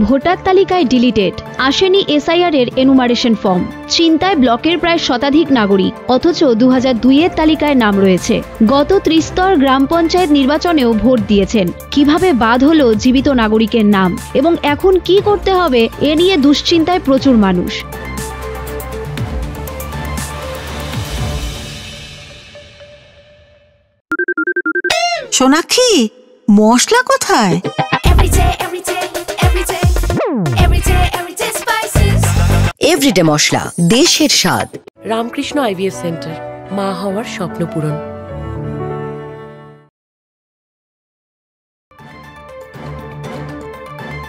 Voter তালিকায় deleted, আসেনি SIR এর এনুমারেশন ফর্ম। চিন্তায় ব্লকের প্রায় শতাধিক নাগরিক, অথচ 2002 এর তালিকায় নাম রয়েছে। গত ত্রিস্তর গ্রাম পঞ্চায়েত নির্বাচনেও ভোট দিয়েছেন। কিভাবে বাদ হলো জীবিত নাগরিকের নাম এবং এখন কি করতে হবে এ নিয়ে দুশ্চিন্তায় প্রচুর মানুষ। সোনাক্ষী, মশলা কোথায়? এভরিডে মশলা, দেশের স্বাদ। রামকৃষ্ণ আইভিএফ সেন্টার, মা হওয়ার স্বপ্ন পূরণ।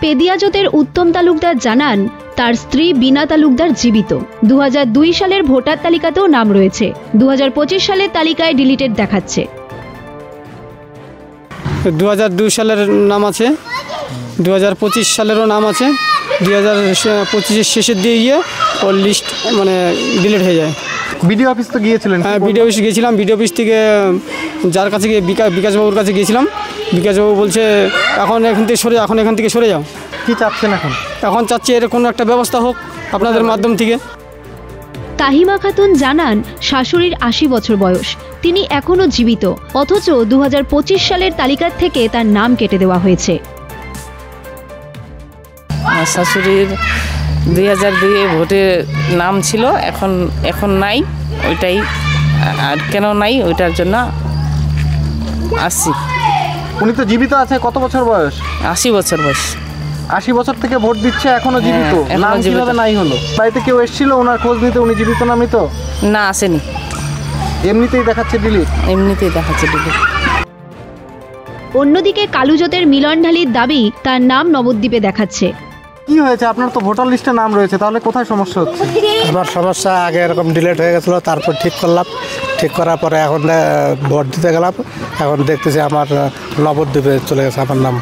পেদিয়াজতের উত্তম তালুকদার জানান, তার স্ত্রী বীণা তালুকদার জীবিত। 2002 সালের ভোটার তালিকাতেও নাম রয়েছে। 2025 সালের তালিকায় ডিলিটেড দেখাচ্ছে। 2002 সালের নাম আছে, 2025 সালেরও নাম আছে। 2025-এর শেষের দিয়ে গিয়ে ওর লিস্ট মানে ডিলিট হয়ে যায়। বিডিও অফিস তো গিয়েছিলেন? হ্যাঁ, বিডিও অফিস গিয়েছিলাম। বিডিও অফিস থেকে যার কাছে গিয়ে বিকাশবাবুর কাছে গিয়েছিলাম। বিকাশবাবু বলছে এখন এখান থেকে সরে যাও। কি চাচ্ছেন এখন? এখন চাচ্ছি এর কোনো একটা ব্যবস্থা হোক আপনাদের মাধ্যম থেকে। তাহিমা খাতুন জানান, শাশুড়ির 80 বছর বয়স, তিনি এখনও জীবিত, অথচ 2025 সালের তালিকা থেকে তার নাম কেটে দেওয়া হয়েছে। আমার শাশুড়ির 2002-এ ভোটে নাম ছিল, এখন নাই। ওইটাই আর কেন নাই ওইটার জন্য আসছি। উনি তো জীবিত আছে। কত বছর বয়স? 80 বছর বয়স। 80 বছর থেকে ভোট দিচ্ছে, এখনো জীবিত। নাম জীবিত। কিভাবে নাই হলো? বাড়িতে কেউ এসেছিল ওনার খোঁজ নিতে? উনি জীবিত না মৃত? না, আসেনি। এমনিতেই দেখাচ্ছে ডিলিট? এমনিতেই দেখাচ্ছে ডিলিট। অন্যদিকে কালুজোতের মিলনঢালির দাবি, তার নাম নবদ্বীপে দেখাচ্ছে। কি হয়েছে? আপনার তো ভোটার লিস্টে নাম রয়েছে, তাহলে কোথায় সমস্যা হচ্ছে? আমার সমস্যা আগে এরকম ডিলেট হয়ে গেছিলো, তারপর ঠিক করলাম। ঠিক করার পরে এখন ভোট দিতে গেলাম, এখন দেখতেছি আমার নবদ্বীপে চলে গেছে আমার নাম।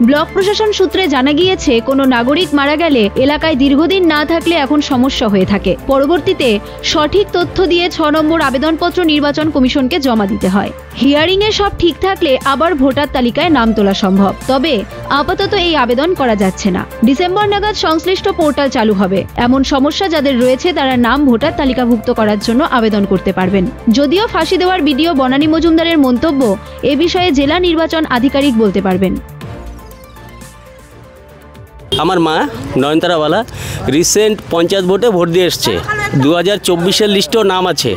ব্লক প্রশাসন সূত্রে জানা গিয়েছে, কোনো নাগরিক মারা গেলে এলাকায় দীর্ঘদিন না থাকলে এখন সমস্যা হয়ে থাকে। পরবর্তীতে সঠিক তথ্য দিয়ে 6 নম্বর আবেদনপত্র নির্বাচন কমিশনকে জমা দিতে হয়। হিয়ারিংয়ে সব ঠিক থাকলে আবার ভোটার তালিকায় নাম তোলা সম্ভব। তবে আপাতত এই আবেদন করা যাচ্ছে না। ডিসেম্বর নাগাদ সংশ্লিষ্ট পোর্টাল চালু হবে। এমন সমস্যা যাদের রয়েছে তারা নাম ভোটার তালিকাভুক্ত করার জন্য আবেদন করতে পারবেন। যদিও ফাঁসি দেওয়ার ভিডিও বনানী মজুমদারের মন্তব্য, এ বিষয়ে জেলা নির্বাচন আধিকারিক বলতে পারবেন। আমার মা নয়নতারাওয়ালা রিসেন্ট পঞ্চায়েত ভোটে ভোট দিয়ে এসছে। 2024-এর লিস্টেও নাম আছে,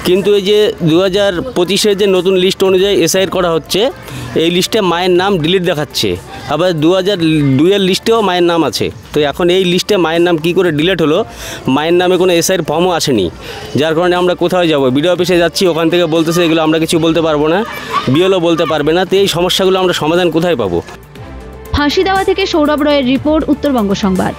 কিন্তু এই যে 2025-এর যে নতুন লিস্ট অনুযায়ী এসআইআর করা হচ্ছে, এই লিস্টে মায়ের নাম ডিলিট দেখাচ্ছে। আবার 2002-এর লিস্টেও মায়ের নাম আছে। তো এখন এই লিস্টে মায়ের নাম কি করে ডিলিট হলো? মায়ের নামে কোনো এসআইআর ফর্মও আসেনি, যার কারণে আমরা কোথাও যাব? বিডিও অফিসে যাচ্ছি, ওখান থেকে বলতেছে এগুলো আমরা কিছু বলতে পারবো না, বিএলও বলতে পারবে না। তো এই সমস্যাগুলো আমরা সমাধান কোথায় পাবো? ফাঁসি দেওয়া থেকে সৌরভ রয়ের রিপোর্ট, উত্তরবঙ্গ সংবাদ।